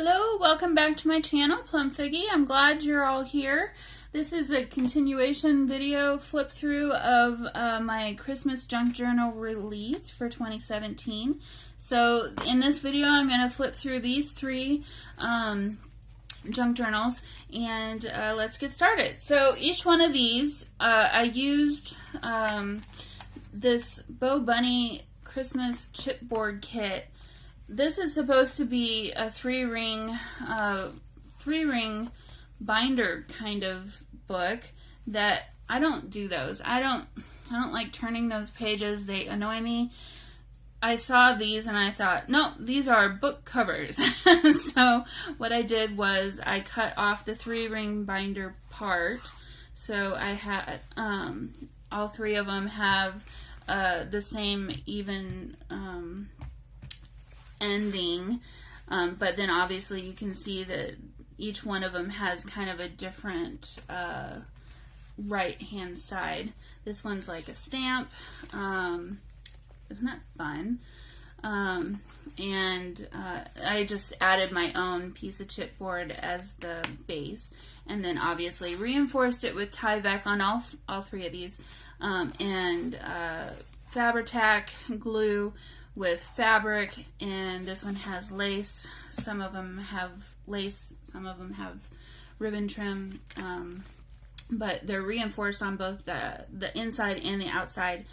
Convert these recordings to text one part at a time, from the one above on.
Hello, welcome back to my channel, Plum Figgy. I'm glad you're all here. This is a continuation video flip through of my Christmas junk journal release for 2017. So in this video I'm going to flip through these three junk journals and let's get started. So each one of these I used this Bo Bunny Christmas chipboard kit. This is supposed to be a three ring binder kind of book that I don't do those. I don't like turning those pages. They annoy me. I saw these and I thought, no, these are book covers. So what I did was I cut off the three ring binder part. So I had all three of them have the same even ending, but then obviously you can see that each one of them has kind of a different right hand side. This one's like a stamp. Isn't that fun? And I just added my own piece of chipboard as the base, and then obviously reinforced it with Tyvek on all three of these, and Fabri-Tac glue with fabric, and this one has lace. Some of them have lace, some of them have ribbon trim, but they're reinforced on both the inside and the outside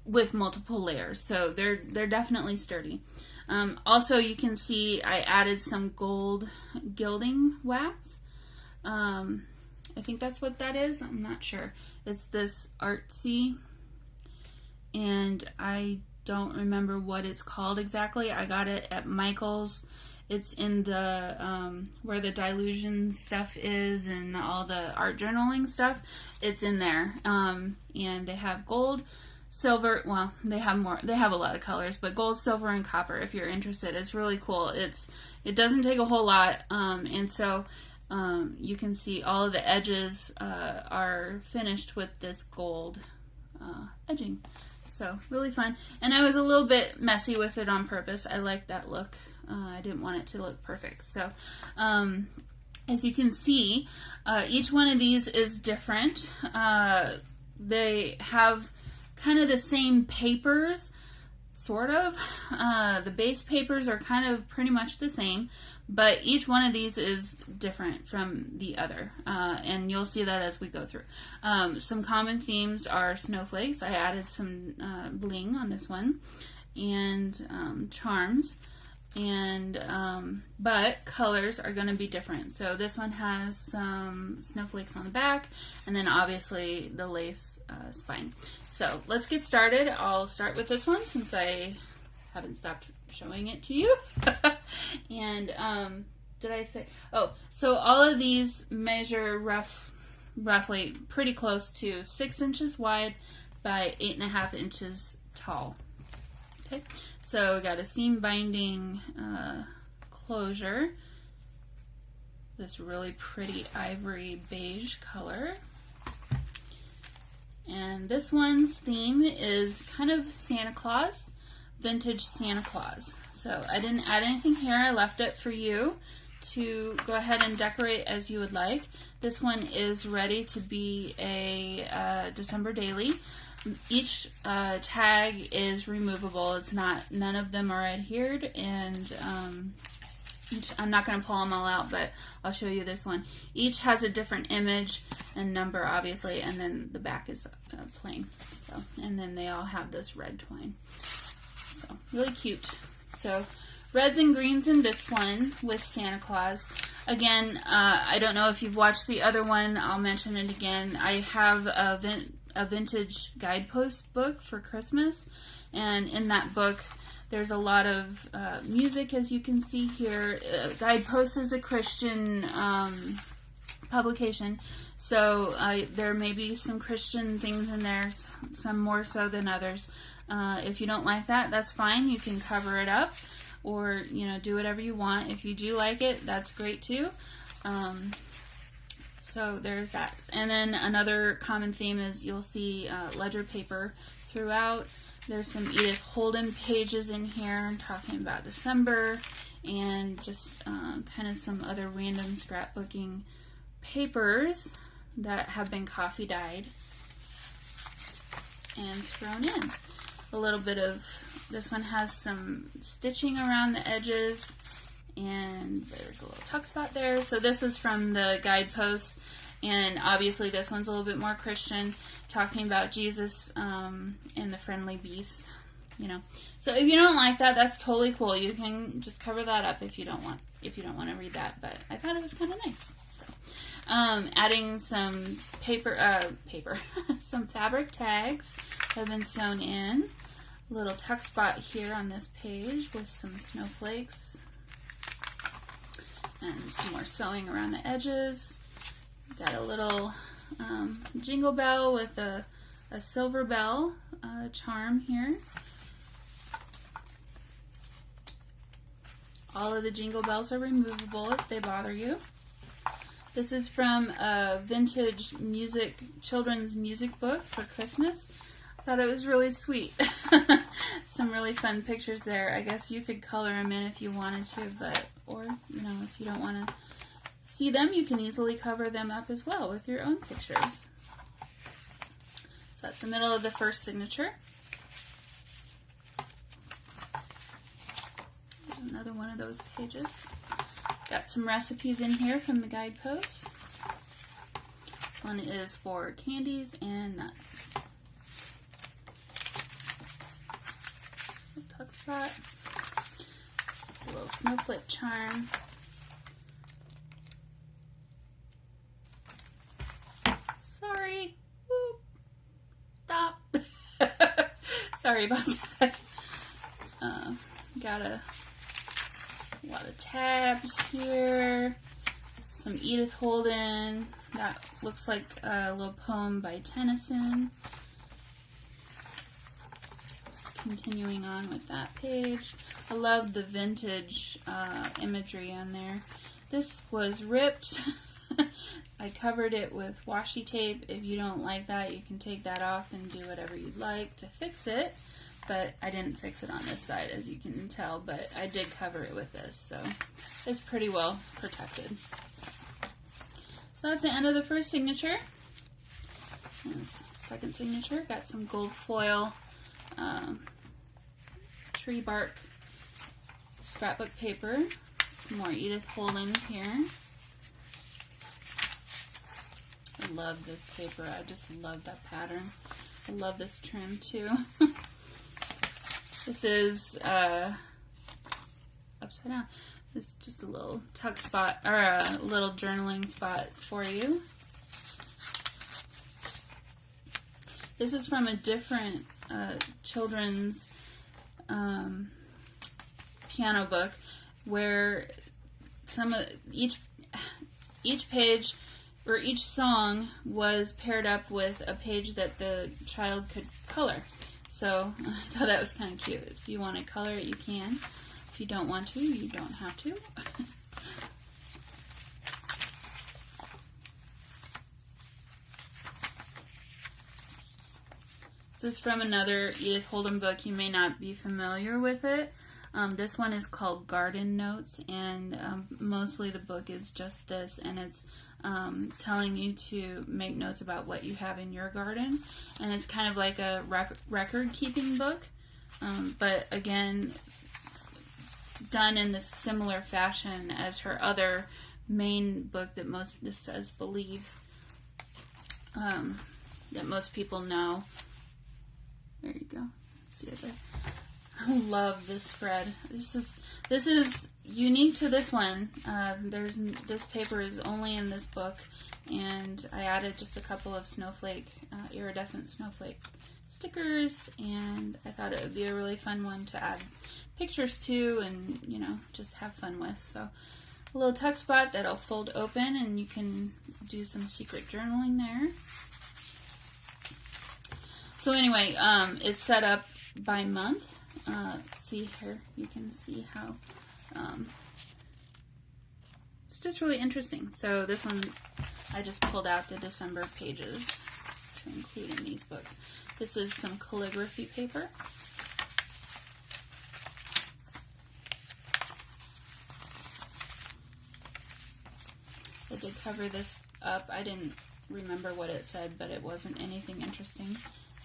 with multiple layers, so they're definitely sturdy. Also, you can see I added some gold gilding wax. I think that's what that is. I'm not sure. It's this artsy, and I don't remember what it's called exactly. I got it at Michael's. It's in the where the dilution stuff is and all the art journaling stuff. It's in there, and they have gold, silver. Well, they have more. They have a lot of colors, but gold, silver, and copper. If you're interested, it's really cool. It doesn't take a whole lot, and so you can see all of the edges are finished with this gold edging. So really fun, and I was a little bit messy with it on purpose. I like that look. I didn't want it to look perfect. So as you can see, each one of these is different. They have kind of the same papers, sort of. The base papers are kind of pretty much the same, but each one of these is different from the other, and you'll see that as we go through. Some common themes are snowflakes. I added some bling on this one, and charms, and but colors are going to be different. So this one has some snowflakes on the back, and then obviously the lace spine. So let's get started. I'll start with this one since I haven't stopped showing it to you. And did I say, oh, so all of these measure roughly pretty close to 6 inches wide by 8.5 inches tall. Okay, so we got a seam binding closure, this really pretty ivory beige color. And this one's theme is kind of Santa Claus, vintage Santa Claus. So I didn't add anything here. I left it for you to go ahead and decorate as you would like. This one is ready to be a December daily. Each tag is removable. It's not, none of them are adhered, and I'm not going to pull them all out, but I'll show you this one. Each has a different image and number, obviously, and then the back is plain. So, and then they all have this red twine. So really cute. So reds and greens in this one with Santa Claus. Again, I don't know if you've watched the other one. I'll mention it again. I have a vintage guidepost book for Christmas, and in that book there's a lot of music, as you can see here. Guidepost is a Christian publication, so there may be some Christian things in there, some more so than others. If you don't like that, that's fine. You can cover it up, or do whatever you want. If you do like it, that's great too. So there's that. And then another common theme is you'll see ledger paper throughout. There's some Edith Holden pages in here talking about December, and just kind of some other random scrapbooking papers that have been coffee dyed and thrown in. A little bit of, this one has some stitching around the edges, and there's a little tuck spot there. So this is from the guideposts, and obviously this one's a little bit more Christian, talking about Jesus and the friendly beast, you know. So if you don't like that, that's totally cool. You can just cover that up if you don't want to read that. But I thought it was kind of nice. So, adding some some fabric tags have been sewn in. A little tuck spot here on this page with some snowflakes and some more sewing around the edges. Got a little jingle bell with a silver bell charm here. All of the jingle bells are removable if they bother you. This is from a vintage children's music book for Christmas. I thought it was really sweet. Some really fun pictures there. I guess you could color them in if you wanted to, or you know, if you don't want to see them, you can easily cover them up as well with your own pictures. So that's the middle of the first signature. There's another one of those pages. Got some recipes in here from the guideposts. This one is for candies and nuts. A tuck spot. A little snowflake charm. Sorry. Whoop. Stop. Sorry about that. Got a lot of tabs here. Some Edith Holden. That looks like a little poem by Tennyson. Continuing on with that page. I love the vintage imagery on there. This was ripped. I covered it with washi tape. If you don't like that, you can take that off and do whatever you'd like to fix it. But I didn't fix it on this side, as you can tell, but I did cover it with this, so it's pretty well protected. So that's the end of the first signature. And second signature, got some gold foil tree bark scrapbook paper. Some more Edith Holden here. I love this paper. I just love that pattern. I love this trim too. This is upside down. This is just a little tuck spot, or a little journaling spot for you. This is from a different children's piano book, where each page or each song was paired up with a page that the child could color. So I thought that was kind of cute. If you want to color it, you can. If you don't want to, you don't have to. This is from another Edith Holden book. You may not be familiar with it. This one is called Garden Notes, and mostly the book is just this, and it's telling you to make notes about what you have in your garden. And it's kind of like a record-keeping book, but again, done in the similar fashion as her other main book that this says Believe, that most people know. There you go. See it there. I love this spread. This is unique to this one. This paper is only in this book, and I added just a couple of iridescent snowflake stickers, and I thought it would be a really fun one to add pictures to, and just have fun with. So a little tuck spot that'll fold open, and you can do some secret journaling there. So anyway, it's set up by month. See here, you can see how it's just really interesting. So this one, I just pulled out the December pages to include in these books. This is some calligraphy paper. I did cover this up. I didn't remember what it said, but it wasn't anything interesting.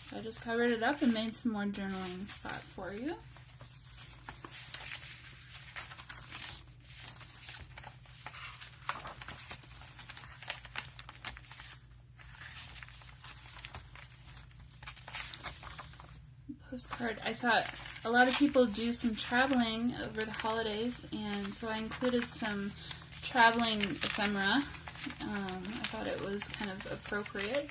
So I just covered it up and made some more journaling spot for you. Postcard. I thought a lot of people do some traveling over the holidays, and so I included some traveling ephemera. I thought it was kind of appropriate.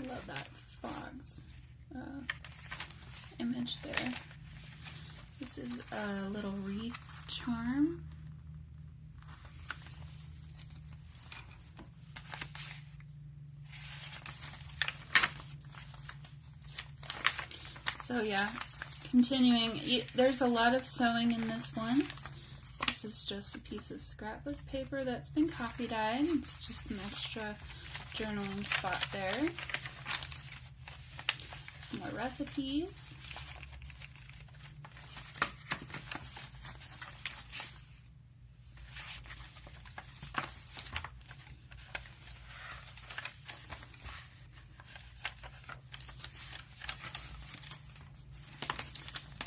I love that frogs image there. This is a little wreath charm. So yeah, continuing, there's a lot of sewing in this one. This is just a piece of scrapbook paper that's been coffee dyed. It's just some extra journaling spot there. Some more recipes.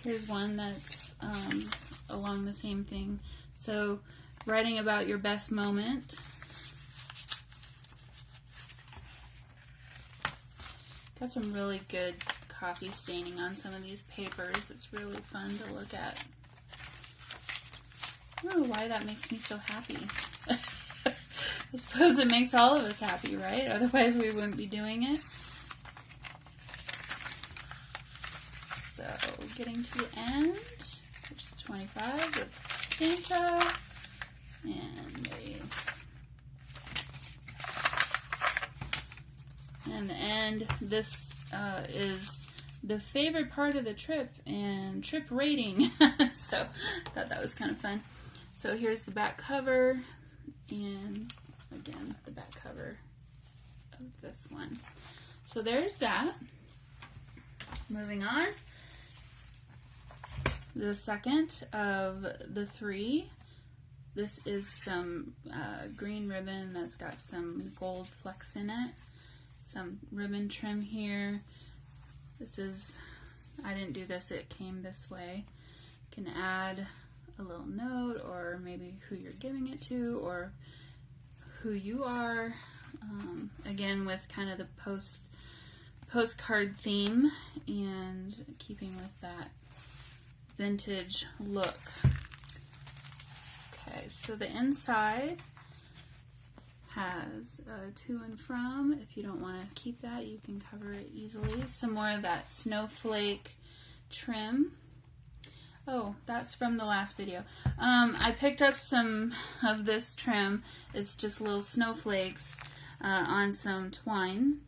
Here's one that's along the same thing. So, writing about your best moment. Got some really good coffee staining on some of these papers. It's really fun to look at. I don't know why that makes me so happy. I suppose it makes all of us happy, right? Otherwise we wouldn't be doing it. So, getting to the end, which is 25 with Santa, and the end. This is the favorite part of the trip and trip rating. So, I thought that was kind of fun. So, here's the back cover, and again, the back cover of this one. So, there's that. Moving on. The second of the three. This is some green ribbon that's got some gold flecks in it. Some ribbon trim here. This is, I didn't do this, it came this way. You can add a little note, or maybe who you're giving it to, or who you are. Again, with kind of the postcard theme, and keeping with that vintage look. Okay, so the inside has a to and from. If you don't want to keep that, you can cover it easily. Some more of that snowflake trim. Oh, that's from the last video. I picked up some of this trim. It's just little snowflakes on some twine.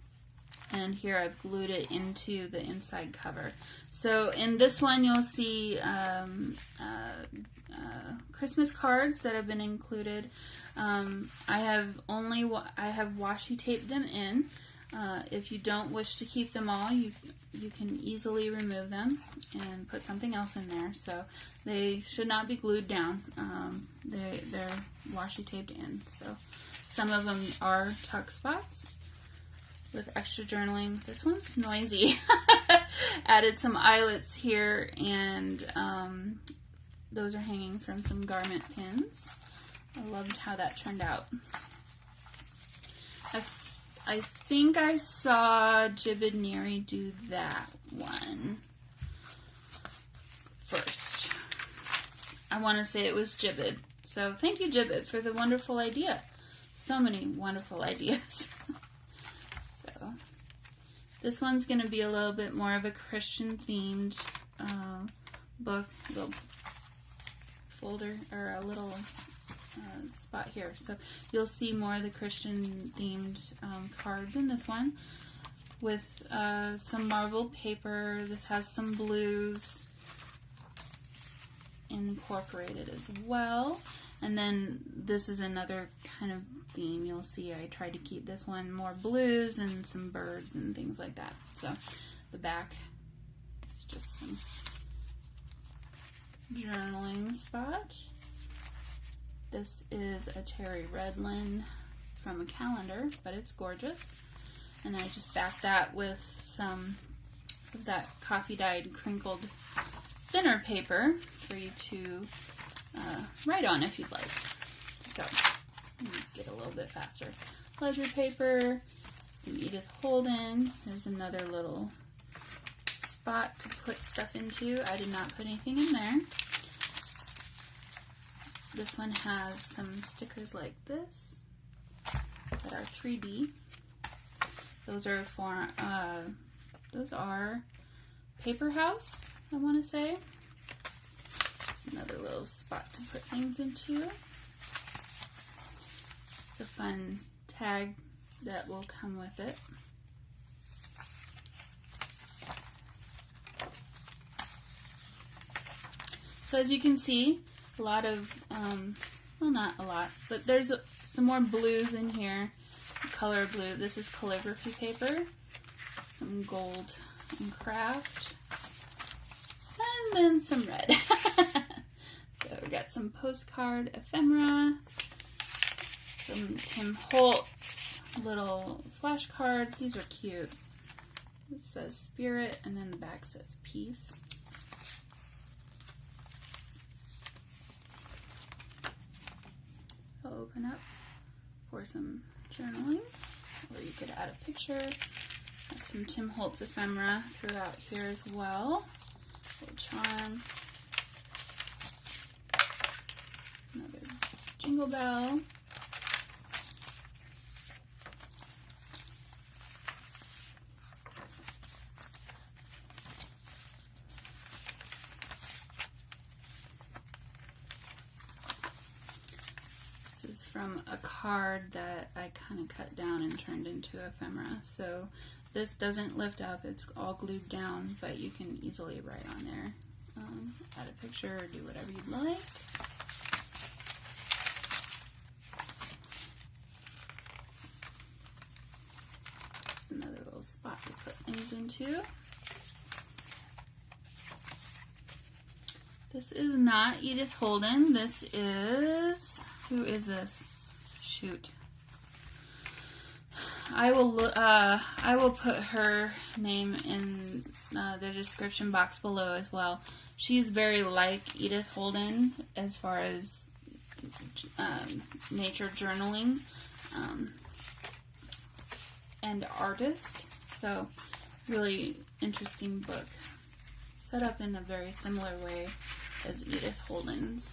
And here I've glued it into the inside cover. So in this one you'll see Christmas cards that have been included. I have washi taped them in. If you don't wish to keep them all, you can easily remove them and put something else in there. So they should not be glued down. They're washi taped in. So some of them are tuck spots with extra journaling. This one's noisy. Added some eyelets here, and those are hanging from some garment pins. I loved how that turned out. I think I saw Jibbid Neri do that one first. I want to say it was Jibbid. So thank you, Jibbid, for the wonderful idea. So many wonderful ideas. This one's going to be a little bit more of a Christian themed book, little folder, or a little spot here. So you'll see more of the Christian themed cards in this one with some marbled paper. This has some blues incorporated as well. And then this is another kind of theme. You'll see I tried to keep this one more blues and some birds and things like that. So the back is just some journaling spot. This is a Terry Redlin from a calendar, but it's gorgeous. And I just backed that with some of that coffee dyed crinkled thinner paper for you to write on if you'd like. So, let me get a little bit faster. Pleasure paper, some Edith Holden. There's another little spot to put stuff into. I did not put anything in there. This one has some stickers like this that are 3D. Those are for, those are Paper House, I want to say. Just another little spot to put things into. It's a fun tag that will come with it. So as you can see, a lot of, well, not a lot, but there's some more blues in here. Color blue. This is calligraphy paper. Some gold and craft. And then some red. So we got some postcard ephemera. Some Tim Holtz little flashcards. These are cute. It says spirit and then the back says peace. I'll open up for some journaling, or you could add a picture. Got some Tim Holtz ephemera throughout here as well. Little charm. Another jingle bell. From a card that I kind of cut down and turned into ephemera. So this doesn't lift up, it's all glued down, but you can easily write on there. Add a picture or do whatever you'd like. There's another little spot to put things into. This is not Edith Holden. This is... Who is this? Shoot. I will put her name in the description box below as well. She's very like Edith Holden as far as nature journaling and artist. So really interesting book. Set up in a very similar way as Edith Holden's.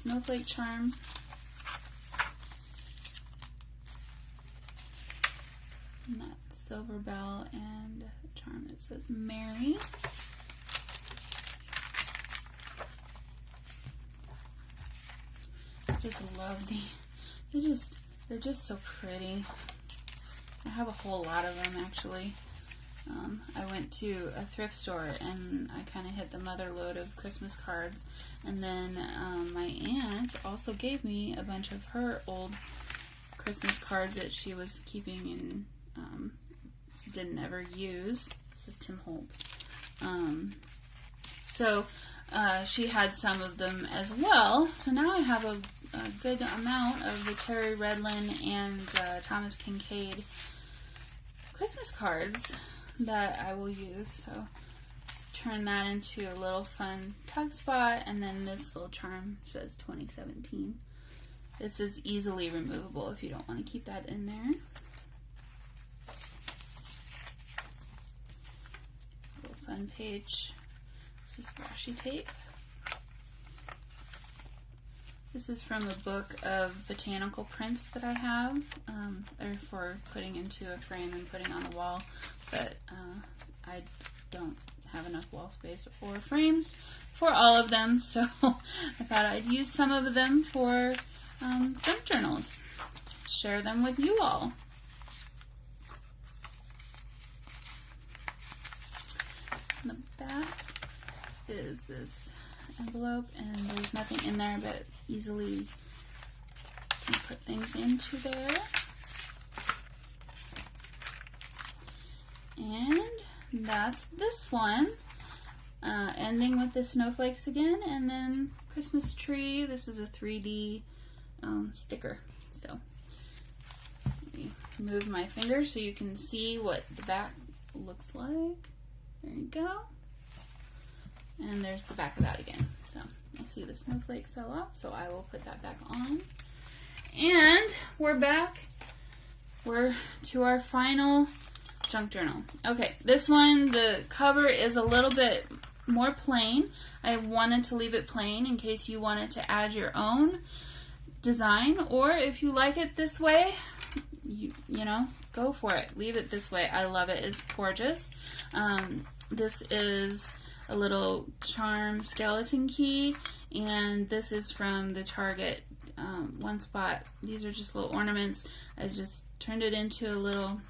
Snowflake charm. And that's silver bell and a charm that says Mary. I just love they're just so pretty. I have a whole lot of them actually. I went to a thrift store and I kind of hit the mother load of Christmas cards, and then my aunt also gave me a bunch of her old Christmas cards that she was keeping and didn't ever use. This is Tim Holtz. So she had some of them as well. So now I have a good amount of the Terry Redlin and Thomas Kincaid Christmas cards that I will use. So let's turn that into a little fun tug spot, and then this little charm says 2017. This is easily removable if you don't want to keep that in there. A little fun page. This is washi tape. This is from a book of botanical prints that I have. They're for putting into a frame and putting on the wall, but I don't have enough wall space or frames for all of them, so I thought I'd use some of them for junk journals. Share them with you all. In the back is this envelope, and there's nothing in there, but easily can put things into there. And that's this one. ending with the snowflakes again, and then Christmas tree. This is a 3D sticker. So let me move my finger so you can see what the back looks like. There you go. And there's the back of that again. So I see the snowflake fell off, so I will put that back on. And we're back. We're to our final junk journal. Okay, this one, the cover is a little bit more plain. I wanted to leave it plain in case you wanted to add your own design, or if you like it this way, you know, go for it. Leave it this way. I love it. It's gorgeous. This is a little charm skeleton key, and this is from the Target One Spot. These are just little ornaments. I just turned it into a little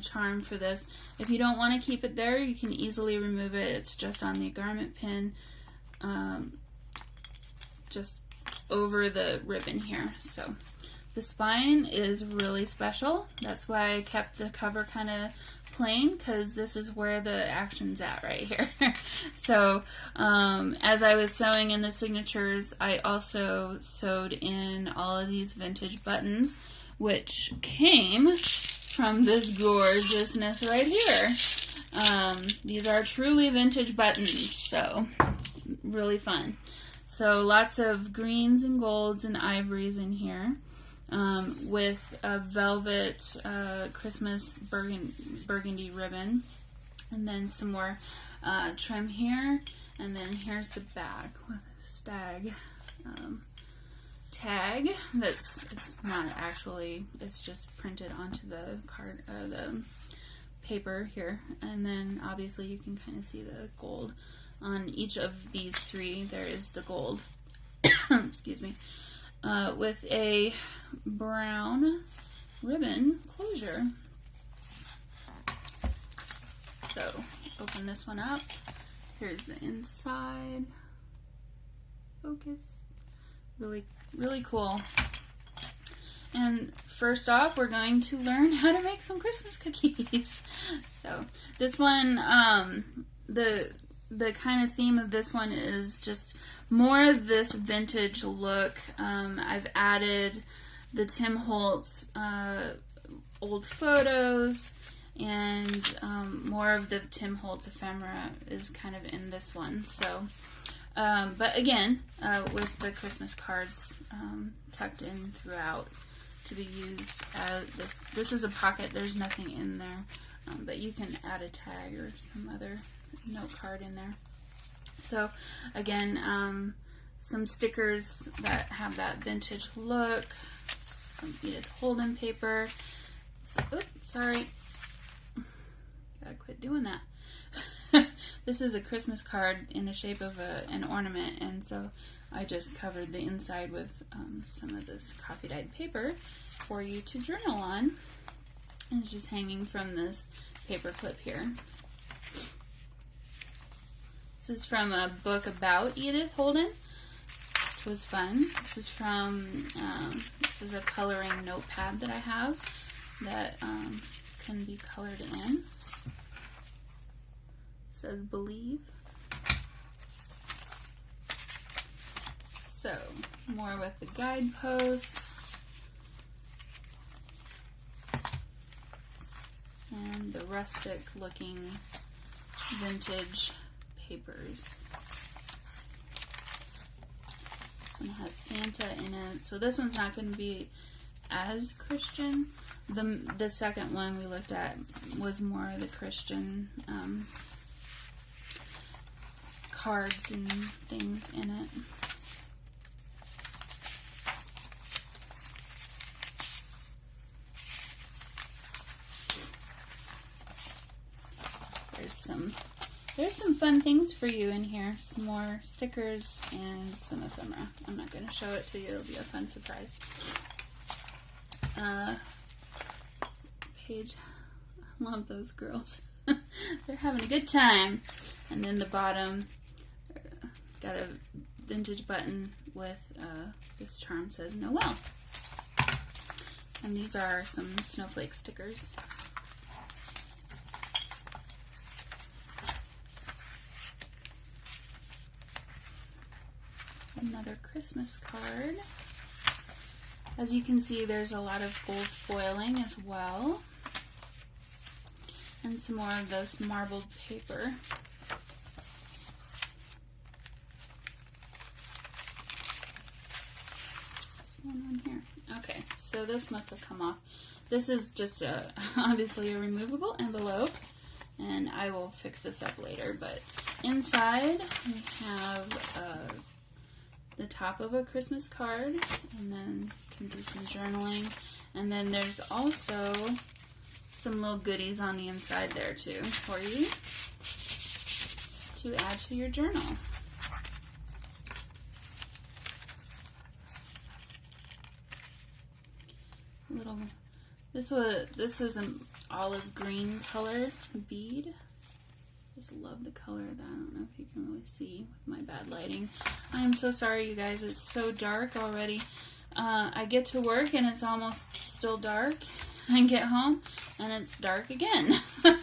charm for this. If you don't want to keep it there, you can easily remove it. It's just on the garment pin, just over the ribbon here. So the spine is really special. That's why I kept the cover kind of plain, because this is where the action's at right here. So as I was sewing in the signatures, I also sewed in all of these vintage buttons, which came from this gorgeousness right here. These are truly vintage buttons, so really fun. So lots of greens and golds and ivories in here, with a velvet Christmas burgundy ribbon, and then some more trim here, and then here's the back with a stag tag. It's not actually, it's just printed onto the card, the paper here, and then obviously you can kind of see the gold on each of these three. There is the gold, excuse me, with a brown ribbon closure. So open this one up. Here's the inside. Focus. Really, really cool. And first off, we're going to learn how to make some Christmas cookies. So this one, the kind of theme of this one is just more of this vintage look. I've added the Tim Holtz old photos, and more of the Tim Holtz ephemera is kind of in this one. So, but again, with the Christmas cards tucked in throughout to be used as this is a pocket. There's nothing in there, but you can add a tag or some other note card in there. So again, some stickers that have that vintage look, some Edith Holden paper. So, oops, sorry, gotta quit doing that. This is a Christmas card in the shape of an ornament, and so I just covered the inside with some of this coffee dyed paper for you to journal on. And it's just hanging from this paper clip here. This is from a book about Edith Holden, which was fun. This is from, this is a coloring notepad that I have that can be colored in. It says Believe. So, more with the guideposts. And the rustic looking vintage papers. This one has Santa in it. So this one's not going to be as Christian. The second one we looked at was more of the Christian cards and things in it. There's some fun things for you in here. Some more stickers and some ephemera. I'm not going to show it to you. It'll be a fun surprise. Page. I love those girls. They're having a good time. And then the bottom got a vintage button with this charm says Noel. And these are some snowflake stickers. Another Christmas card. As you can see, there's a lot of gold foiling as well. And some more of this marbled paper. What's going on here? Okay, so this must have come off. This is just obviously a removable envelope, and I will fix this up later, but inside we have the top of a Christmas card, and then you can do some journaling, and then there's also some little goodies on the inside there too for you to add to your journal. This is an olive green colored bead. Just love the color of that. I don't know if you can really see with my bad lighting. I am so sorry, you guys. It's so dark already. I get to work and it's almost still dark. I get home and it's dark again. It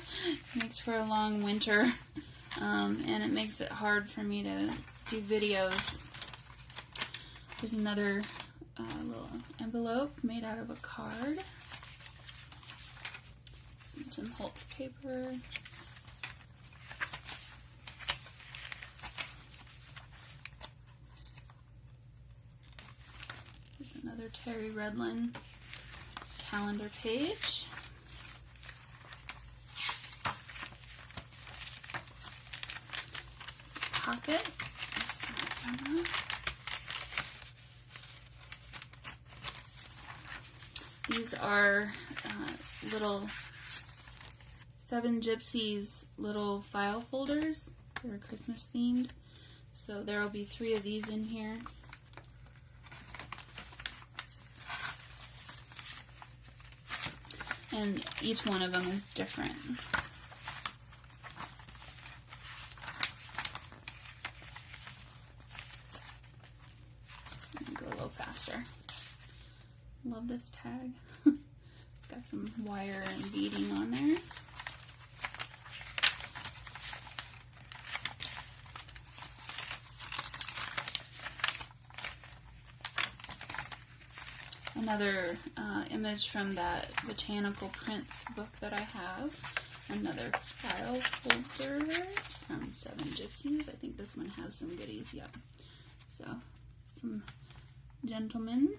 makes for a long winter, and it makes it hard for me to do videos. There's another little envelope made out of a card. Some Holtz paper. There's another Terry Redlin calendar page. Pocket. These are little Seven Gypsies little file folders. They're Christmas themed. So there will be 3 of these in here. And each one of them is different. I'm gonna go a little faster. Love this tag. It's got some wire and beading on there. Another image from that Botanical Prints book that I have. Another file folder from Seven Gypsies. I think this one has some goodies, yep. So, some gentlemen.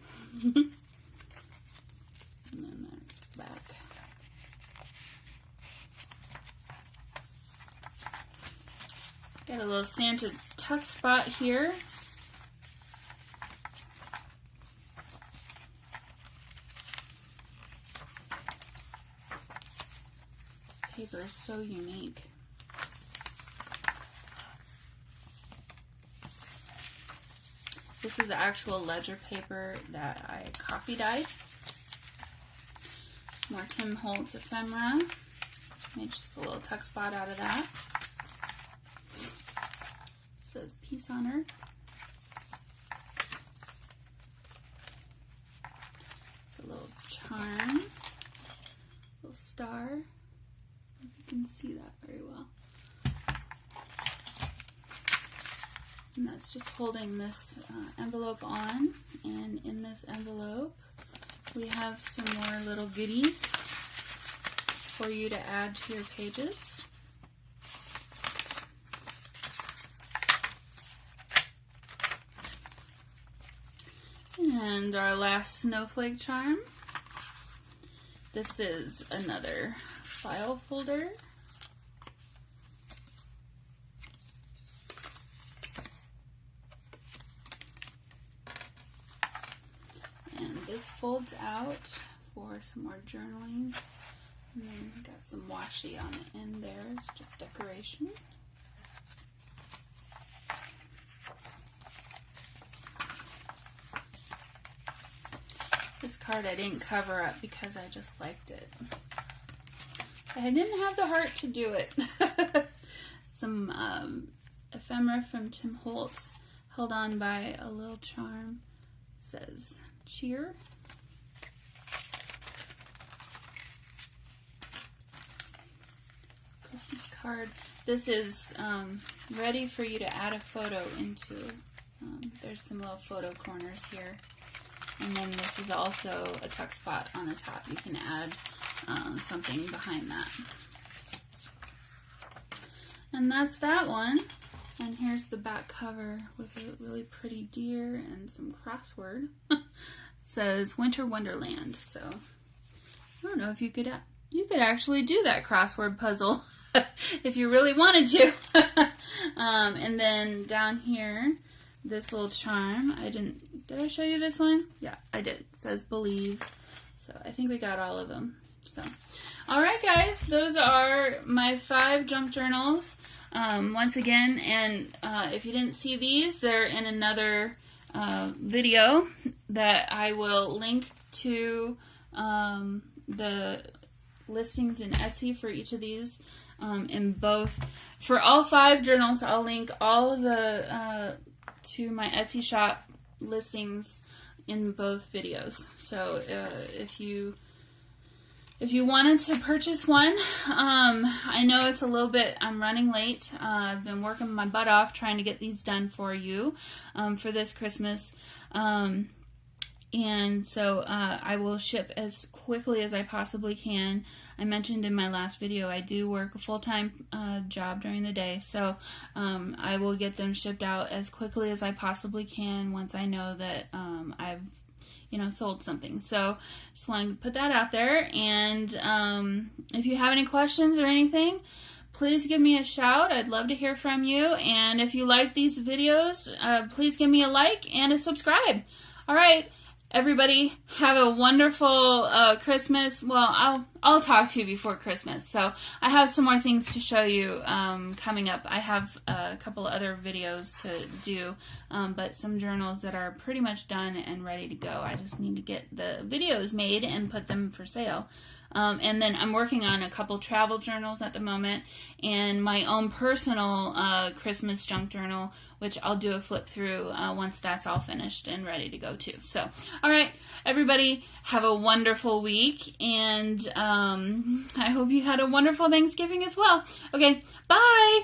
And then there's back. Got a little Santa tuck spot here. Paper is so unique. This is actual ledger paper that I coffee dyed. Some more Tim Holtz ephemera. Made just a little tuck spot out of that. It says Peace on Earth. It's a little charm, little star. You can see that very well. And that's just holding this envelope on, and in this envelope we have some more little goodies for you to add to your pages. And our last snowflake charm. This is another file folder. And this folds out for some more journaling. And then got some washi on the end there. It's just decoration. This card I didn't cover up because I just liked it. I didn't have the heart to do it. Some ephemera from Tim Holtz, held on by a little charm. It says cheer. Christmas card. This is ready for you to add a photo into There's some little photo corners here. And then this is also a tuck spot on the top. You can add something behind that. And that's that one. And here's the back cover with a really pretty deer and some crossword. Says Winter Wonderland. So I don't know if you could actually do that crossword puzzle if you really wanted to. And then down here, this little charm. Did I show you this one? Yeah, I did. It says believe. So I think we got all of them. So, all right, guys, those are my 5 junk journals. Once again, and if you didn't see these, they're in another video that I will link to the listings in Etsy for each of these. In both, for all 5 journals, I'll link all of the to my Etsy shop listings in both videos. So if you wanted to purchase one, I know it's a little bit, I'm running late. I've been working my butt off trying to get these done for you for this Christmas. And so I will ship as quickly as I possibly can. I mentioned in my last video I do work a full-time job during the day, so I will get them shipped out as quickly as I possibly can once I know that I've sold something. So just wanted to put that out there. And if you have any questions or anything, please give me a shout. I'd love to hear from you. And if you like these videos, please give me a like and a subscribe. All right, everybody, have a wonderful Christmas. Well, I'll talk to you before Christmas. So I have some more things to show you coming up. I have a couple other videos to do, but some journals that are pretty much done and ready to go. I just need to get the videos made and put them for sale. And then I'm working on a couple travel journals at the moment, and my own personal Christmas junk journal, which I'll do a flip through once that's all finished and ready to go too. So, all right, everybody, have a wonderful week, and I hope you had a wonderful Thanksgiving as well. Okay, bye!